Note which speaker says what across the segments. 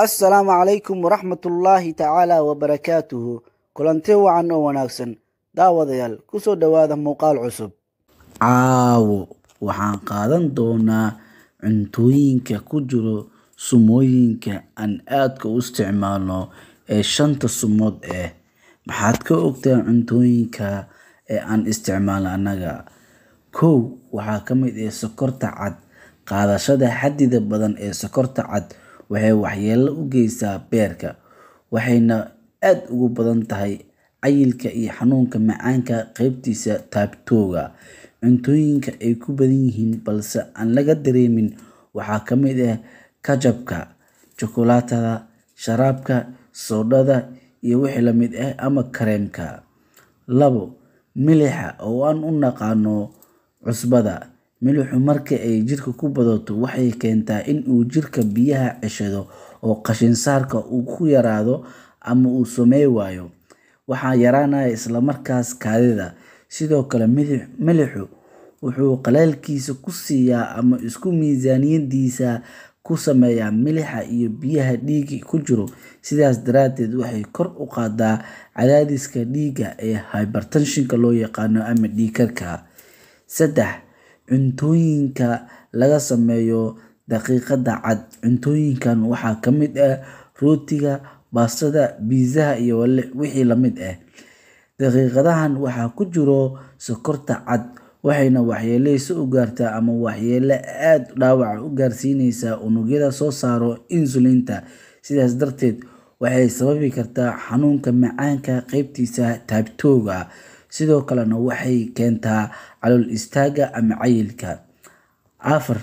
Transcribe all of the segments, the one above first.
Speaker 1: السلام عليكم ورحمة الله تعالى وبركاته كلانتي وعن وناكسن داوديال كسو دوادا موقال عصب caawo waxaan qaadan doonaa cuntooyinka ku jiro sumooyinka aan aadka u isticmaalno ee shanta sumood maxaad ka ogtahay cuntooyinka aan isticmaalno annaga kow waxaa ka mid sokorta cad qaadashada xadida badan ee sokorta cad waxay waxyeello u geysaa beerka waxayna aad ugu badan tahay cayilka iyo xanuunka macaanka qaybtiisa taabtooga cuntooyinka ay ku badan yihiin balse aan laga dareemin waxaa ka mid kajabka chokolaatada sharaabka soodhada iyo wixii la mid ama kareemka labo milixa oo aan u naqaano cusbada milixu marka ay jirka ku badato waxay keentaa in uu jirka biyaha ceshado oo qashin saarka uu ku yaraado ama uu sameey waayo waxaa yaraanaya isla markaas kaadida sidoo kale milixu wuxuu qaleelkiisa ku siiyaa ama isku miisaaniyadiisa ku sameeyaa milixa iyo biyaha dhiigga ku jiro sidaas daraadeed waxay kor u qaadaa cadaadiska dhiigga ee hypertensionka loo yaqaano ama dhiig karka saddex cuntooyinka laga sameeyo daqiiqada cad cuntooyinkan waxaa ka mid rootiga baastada biizaha iyo wixii la mid daqiiqadahan waxaa ku jiro sokorta cad waxayna waxyeeleyso u gaartaa ama waxyeelo aad dhaawac u gaarsiinaysaa unugyada soo saaro insulinta sidaas darteed waxay sababi kartaa xanuunka macaanka qaybtiisa taabtooga sidoo kalena waxay keentaa calool istaaga ama cayilka afar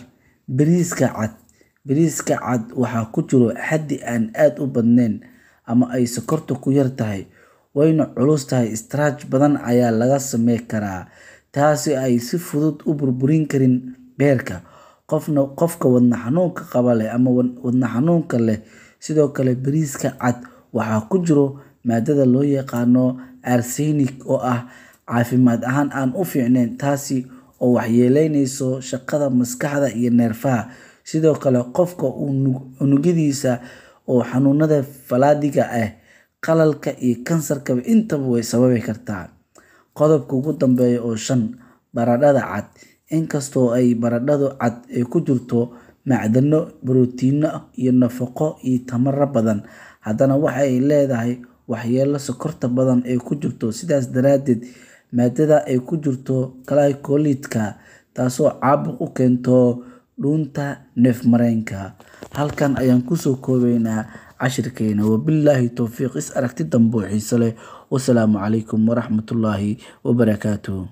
Speaker 1: bariiska cad waxaa ku jiro xaddi aan aad u badnayn ama ay sokorta ku yar tahay wayna culus tahay starch badan ayaa laga sameyn karaa taasi ay si fudud u burburin karin beerka qofka wadna xanuunka qaba leh ama wadna xanuunka leh sidoo kale bariiska cad waxaa ku jiro maadada loo yaqaano arsenic oo caafimaad ahaan aan u fiicnayn taasi oo waxyeeleynayso shaqada maskaxda iyo neerfaha sidoo kale qofka unugyadiisa oo xanuunada falaadiga qalalka iyo kansarka intaba way sababi kartaa qodobka ugu dambeeya oo 5 baradhada cad inkastoo ay baradhadu cad ay ku jirto macdano borotiino iyo nafaqo iyo tamar badan haddana waxay leedahay waxyeello sokorta badan ay ku jirto sidaas daraadeed maadada ay ku jirto glycolitka taasoo caabuq u keento dhuunta neefmareenka halkan ayaan kusoo koobaynaa cashirkeena wabillahi tawfiiq is aragti dambe oo xiiso leh wasalaamu calaykum waraxmatullaahi wabarakaatuh